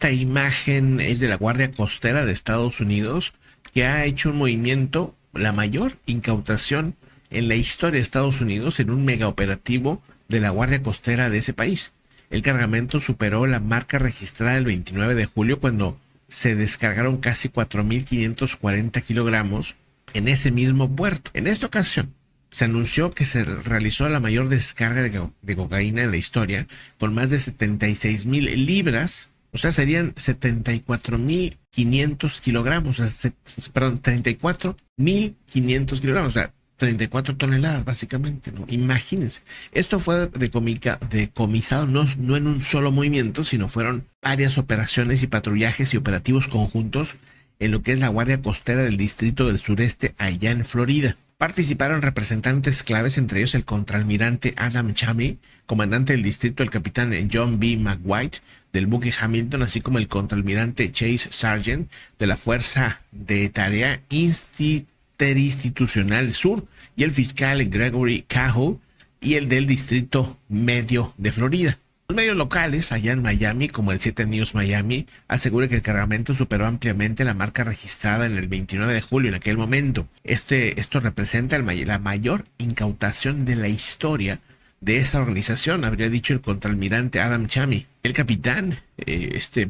Esta imagen es de la Guardia Costera de Estados Unidos, que ha hecho un movimiento, la mayor incautación en la historia de Estados Unidos en un megaoperativo de la Guardia Costera de ese país. El cargamento superó la marca registrada el 29 de julio cuando se descargaron casi 4.540 kilogramos en ese mismo puerto. En esta ocasión, se anunció que se realizó la mayor descarga de cocaína en la historia, con más de 76,000 libras, o sea, serían 74.500 kilogramos, o sea, perdón, 34.500 kilogramos, o sea, 34 toneladas básicamente, ¿no? Imagínense. Esto fue decomisado no en un solo movimiento, sino fueron varias operaciones y patrullajes y operativos conjuntos en lo que es la Guardia Costera del Distrito del Sureste allá en Florida. Participaron representantes claves, entre ellos el contraalmirante Adam Chami, comandante del distrito, el capitán John B. McWhite del buque Hamilton, así como el contraalmirante Chase Sargent de la Fuerza de Tarea Interinstitucional Sur y el fiscal Gregory Cahill y el del Distrito Medio de Florida. Los medios locales allá en Miami, como el 7 News Miami, asegura que el cargamento superó ampliamente la marca registrada en el 29 de julio en aquel momento. Esto representa la mayor incautación de la historia de esa organización, habría dicho el contraalmirante Adam Chami. El capitán,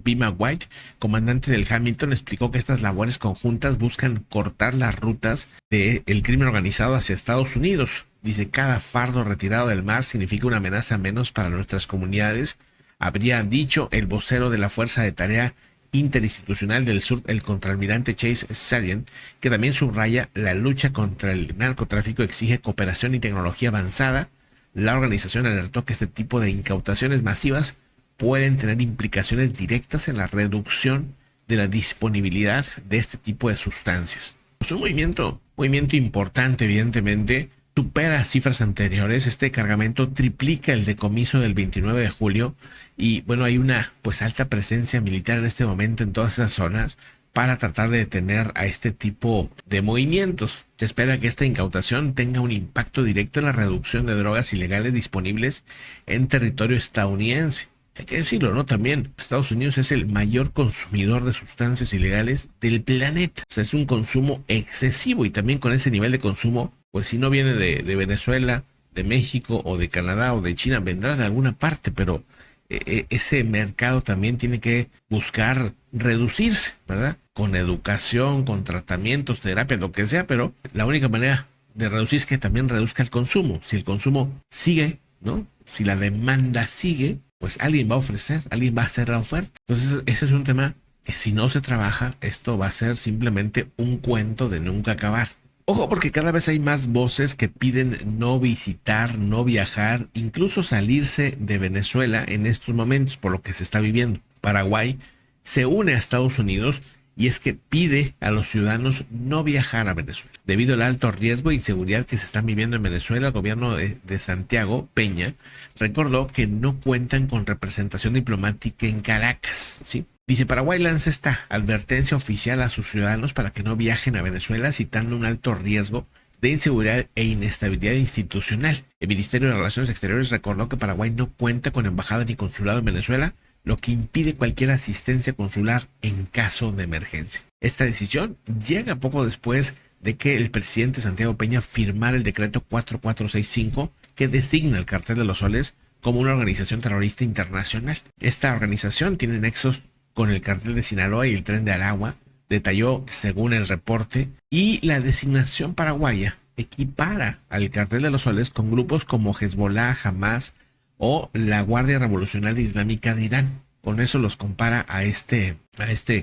Bima White, comandante del Hamilton, explicó que estas labores conjuntas buscan cortar las rutas del crimen organizado hacia Estados Unidos. Dice, cada fardo retirado del mar significa una amenaza menos para nuestras comunidades, habría dicho el vocero de la Fuerza de Tarea Interinstitucional del Sur, el contraalmirante Chase Sargent, que también subraya la lucha contra el narcotráfico exige cooperación y tecnología avanzada. La organización alertó que este tipo de incautaciones masivas pueden tener implicaciones directas en la reducción de la disponibilidad de este tipo de sustancias. Es un movimiento importante, evidentemente, supera cifras anteriores. Este cargamento triplica el decomiso del 29 de julio y bueno, hay una alta presencia militar en este momento en todas esas zonas para tratar de detener a este tipo de movimientos. Se espera que esta incautación tenga un impacto directo en la reducción de drogas ilegales disponibles en territorio estadounidense. Hay que decirlo, ¿no? También Estados Unidos es el mayor consumidor de sustancias ilegales del planeta. O sea, es un consumo excesivo y también con ese nivel de consumo, pues si no viene de Venezuela, de México o de Canadá o de China, vendrá de alguna parte, pero ese mercado también tiene que buscar reducirse, ¿verdad? Con educación, con tratamientos, terapia, lo que sea, pero la única manera de reducir es que también reduzca el consumo. Si el consumo sigue, ¿no? Si la demanda sigue, pues alguien va a ofrecer, alguien va a hacer la oferta. Entonces ese es un tema que si no se trabaja, esto va a ser simplemente un cuento de nunca acabar. Ojo, porque cada vez hay más voces que piden no visitar, no viajar, incluso salirse de Venezuela en estos momentos por lo que se está viviendo. Paraguay se une a Estados Unidos y es que pide a los ciudadanos no viajar a Venezuela. Debido al alto riesgo e inseguridad que se están viviendo en Venezuela, el gobierno de Santiago Peña recordó que no cuentan con representación diplomática en Caracas, ¿sí? Dice, Paraguay lanza esta advertencia oficial a sus ciudadanos para que no viajen a Venezuela, citando un alto riesgo de inseguridad e inestabilidad institucional. El Ministerio de Relaciones Exteriores recordó que Paraguay no cuenta con embajada ni consulado en Venezuela, lo que impide cualquier asistencia consular en caso de emergencia. Esta decisión llega poco después de que el presidente Santiago Peña firmara el decreto 4465 que designa el Cartel de los Soles como una organización terrorista internacional. Esta organización tiene nexos con el Cartel de Sinaloa y el Tren de Aragua, detalló según el reporte, y la designación paraguaya equipara al Cartel de los Soles con grupos como Hezbollah, Hamas o la Guardia Revolucionaria Islámica de Irán. Con eso los compara a este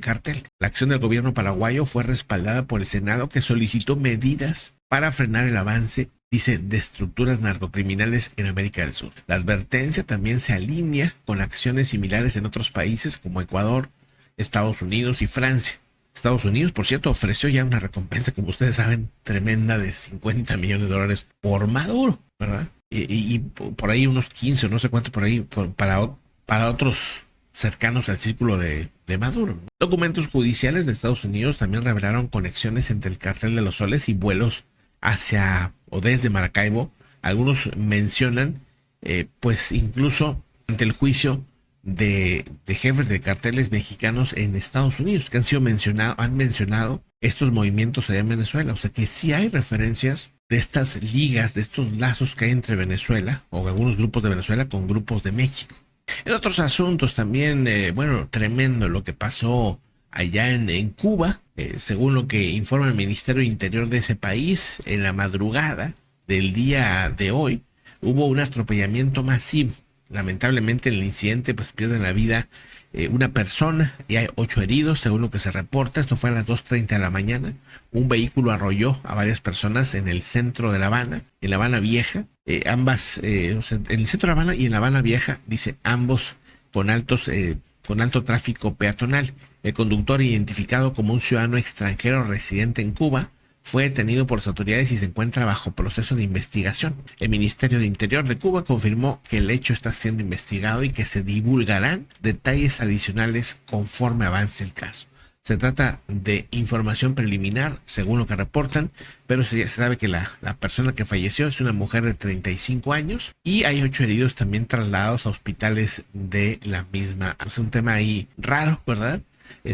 cartel. La acción del gobierno paraguayo fue respaldada por el Senado, que solicitó medidas para frenar el avance, dice, de estructuras narcocriminales en América del Sur. La advertencia también se alinea con acciones similares en otros países como Ecuador, Estados Unidos y Francia. Estados Unidos, por cierto, ofreció ya una recompensa, como ustedes saben, tremenda de $50 millones por Maduro, ¿verdad? Y por ahí unos 15 o no sé cuánto por ahí para otros cercanos al círculo de Maduro. Documentos judiciales de Estados Unidos también revelaron conexiones entre el Cartel de los Soles y vuelos hacia o desde Maracaibo. Algunos mencionan, pues incluso ante el juicio de jefes de carteles mexicanos en Estados Unidos que han mencionado estos movimientos allá en Venezuela. O sea que sí hay referencias de estas ligas, de estos lazos que hay entre Venezuela o algunos grupos de Venezuela con grupos de México. En otros asuntos también, bueno, tremendo lo que pasó allá en Cuba. Según lo que informa el Ministerio de Interior de ese país, en la madrugada del día de hoy hubo un atropellamiento masivo. Lamentablemente en el incidente pues pierde la vida una persona y hay 8 heridos según lo que se reporta. Esto fue a las 2:30 de la mañana. Un vehículo arrolló a varias personas en el centro de La Habana, en La Habana Vieja. O sea, en el centro de La Habana y en La Habana Vieja, dice, ambos con alto tráfico peatonal. El conductor, identificado como un ciudadano extranjero residente en Cuba, fue detenido por las autoridades y se encuentra bajo proceso de investigación. El Ministerio de Interior de Cuba confirmó que el hecho está siendo investigado y que se divulgarán detalles adicionales conforme avance el caso. Se trata de información preliminar, según lo que reportan, pero se sabe que la persona que falleció es una mujer de 35 años y hay 8 heridos también trasladados a hospitales de la misma. Es un tema ahí raro, ¿verdad?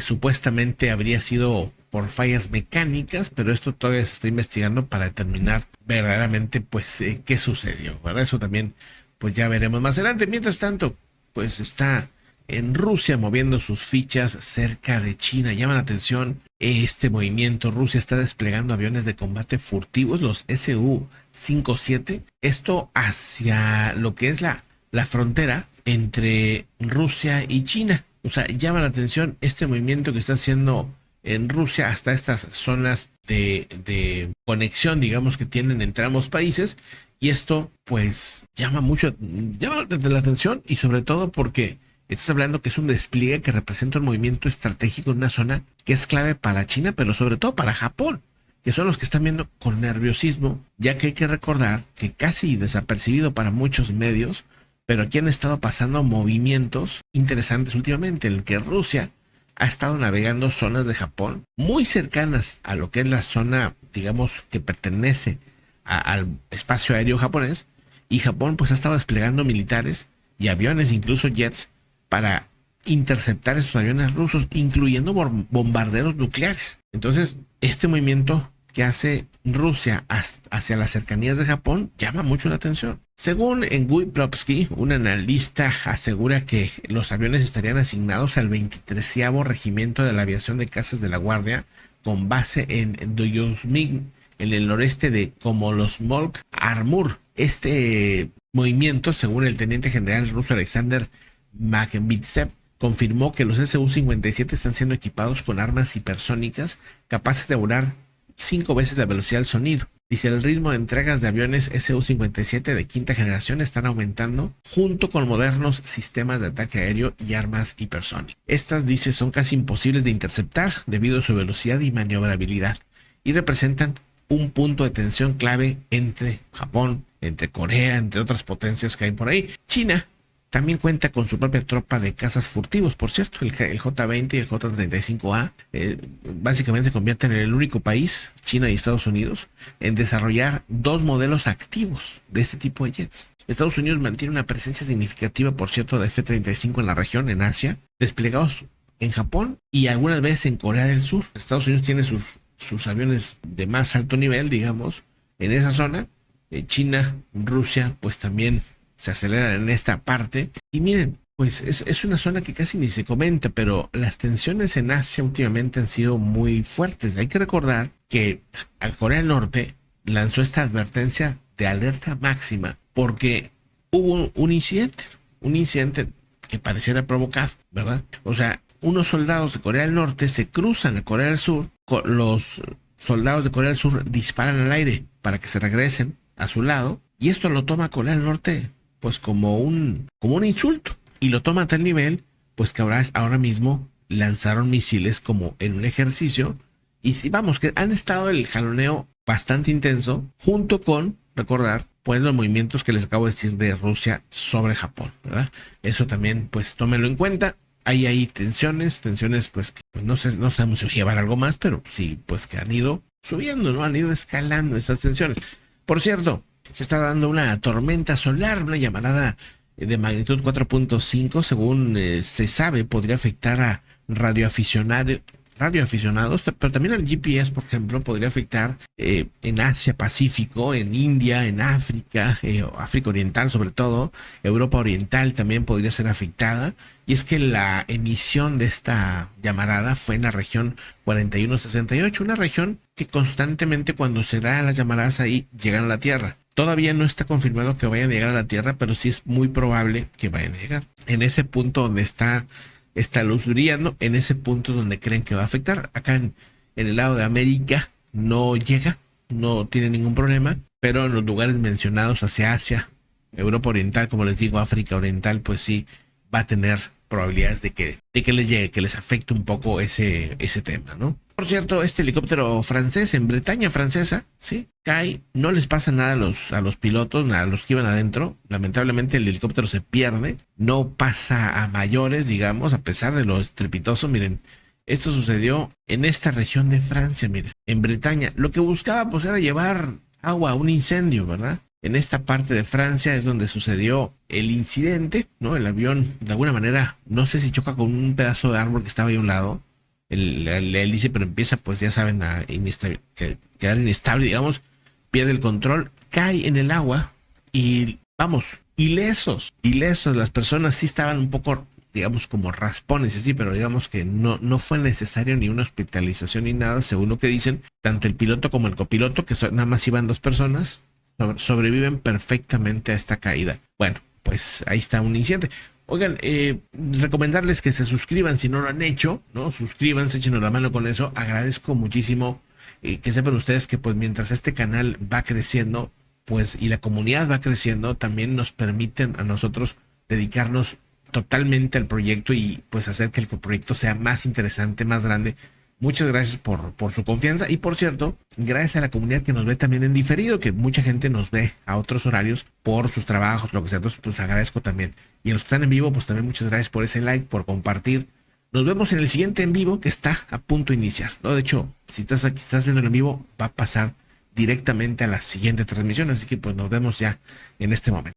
Supuestamente habría sido por fallas mecánicas, pero esto todavía se está investigando para determinar verdaderamente pues qué sucedió, ¿verdad? Eso también pues ya veremos más adelante. Mientras tanto, pues está en Rusia moviendo sus fichas cerca de China. Llama la atención este movimiento. Rusia está desplegando aviones de combate furtivos, los Su-57, esto hacia lo que es la frontera entre Rusia y China. O sea, llama la atención este movimiento que está haciendo en Rusia hasta estas zonas de conexión, digamos, que tienen entre ambos países. Y esto, pues, llama la atención y sobre todo porque estás hablando que es un despliegue que representa un movimiento estratégico en una zona que es clave para China, pero sobre todo para Japón, que son los que están viendo con nerviosismo, ya que hay que recordar que casi desapercibido para muchos medios, pero aquí han estado pasando movimientos interesantes últimamente, en el que Rusia ha estado navegando zonas de Japón muy cercanas a lo que es la zona, digamos, que pertenece al espacio aéreo japonés, y Japón pues ha estado desplegando militares y aviones, incluso jets, para interceptar esos aviones rusos, incluyendo bombarderos nucleares. Entonces, este movimiento que hace Rusia hacia las cercanías de Japón llama mucho la atención. Según Nguy Propsky, un analista, asegura que los aviones estarían asignados al 23º Regimiento de la Aviación de Cazas de la Guardia, con base en Doyozmyn, en el noreste de Komolosmolk Armur. Este movimiento, según el teniente general ruso Alexander Makvintsev, confirmó que los Su-57 están siendo equipados con armas hipersónicas capaces de volar 5 veces la velocidad del sonido. Dice, el ritmo de entregas de aviones Su-57 de quinta generación están aumentando junto con modernos sistemas de ataque aéreo y armas hipersónicas. Estas, dice, son casi imposibles de interceptar debido a su velocidad y maniobrabilidad y representan un punto de tensión clave entre Japón, entre Corea, entre otras potencias que hay por ahí. China también cuenta con su propia tropa de cazas furtivos. Por cierto, el J-20 y el J-35A básicamente se convierten en el único país, China y Estados Unidos, en desarrollar 2 modelos activos de este tipo de jets. Estados Unidos mantiene una presencia significativa, por cierto, de F-35 en la región, en Asia, desplegados en Japón y algunas veces en Corea del Sur. Estados Unidos tiene sus aviones de más alto nivel, digamos, en esa zona. China, Rusia, pues también se aceleran en esta parte. Y miren, pues es una zona que casi ni se comenta, pero las tensiones en Asia últimamente han sido muy fuertes. Hay que recordar que Corea del Norte lanzó esta advertencia de alerta máxima porque hubo un incidente que pareciera provocado, ¿verdad? O sea, unos soldados de Corea del Norte se cruzan a Corea del Sur, los soldados de Corea del Sur disparan al aire para que se regresen a su lado, y esto lo toma Corea del Norte pues como un insulto, y lo toma a tal nivel pues que ahora mismo lanzaron misiles como en un ejercicio. Y sí, vamos, que han estado el jaloneo bastante intenso, junto con, recordar, pues los movimientos que les acabo de decir de Rusia sobre Japón, ¿verdad? Eso también, pues tómenlo en cuenta. Hay tensiones, pues que pues, no sabemos si llevar algo más, pero sí, pues que han ido subiendo, ¿no? Han ido escalando esas tensiones. Por cierto, se está dando una tormenta solar, una llamarada de magnitud 4.5, según se sabe, podría afectar a radioaficionados, pero también al GPS, por ejemplo, podría afectar en Asia Pacífico, en India, en África, África Oriental sobre todo, Europa Oriental también podría ser afectada. Y es que la emisión de esta llamarada fue en la región 4168, una región que constantemente cuando se da las llamaradas ahí llegan a la Tierra. Todavía no está confirmado que vayan a llegar a la Tierra, pero sí es muy probable que vayan a llegar. En ese punto donde está esta luz brillando, en ese punto donde creen que va a afectar. Acá en el lado de América no llega, no tiene ningún problema, pero en los lugares mencionados hacia Asia, Europa Oriental, como les digo, África Oriental, pues sí va a tener probabilidades de que les llegue, que les afecte un poco ese tema, ¿no? Por cierto, este helicóptero francés en Bretaña francesa, ¿sí? Cae, no les pasa nada a los pilotos, nada a los que iban adentro. Lamentablemente el helicóptero se pierde, no pasa a mayores, digamos, a pesar de lo estrepitoso. Miren, esto sucedió en esta región de Francia, miren, en Bretaña. Lo que buscaba pues era llevar agua a un incendio, ¿verdad? En esta parte de Francia es donde sucedió el incidente, ¿no? El avión, de alguna manera, no sé si choca con un pedazo de árbol que estaba ahí a un lado, la hélice, pero empieza, pues ya saben, a quedar inestable, digamos, pierde el control, cae en el agua y vamos, ilesos. Las personas sí estaban un poco, digamos, como raspones y así, pero digamos que no fue necesario ni una hospitalización ni nada, según lo que dicen, tanto el piloto como el copiloto, que nada más iban dos personas, sobreviven perfectamente a esta caída. Bueno, pues ahí está un incidente. Oigan, recomendarles que se suscriban si no lo han hecho, ¿no? Suscríbanse, échenos la mano con eso. Agradezco muchísimo que sepan ustedes que pues mientras este canal va creciendo, pues y la comunidad va creciendo, también nos permiten a nosotros dedicarnos totalmente al proyecto y pues hacer que el proyecto sea más interesante, más grande. Muchas gracias por su confianza y por cierto, gracias a la comunidad que nos ve también en diferido, que mucha gente nos ve a otros horarios por sus trabajos, lo que sea, entonces pues agradezco también. Y a los que están en vivo, pues también muchas gracias por ese like, por compartir. Nos vemos en el siguiente en vivo que está a punto de iniciar, ¿no? De hecho, si estás aquí, estás viendo en vivo, va a pasar directamente a la siguiente transmisión, así que pues nos vemos ya en este momento.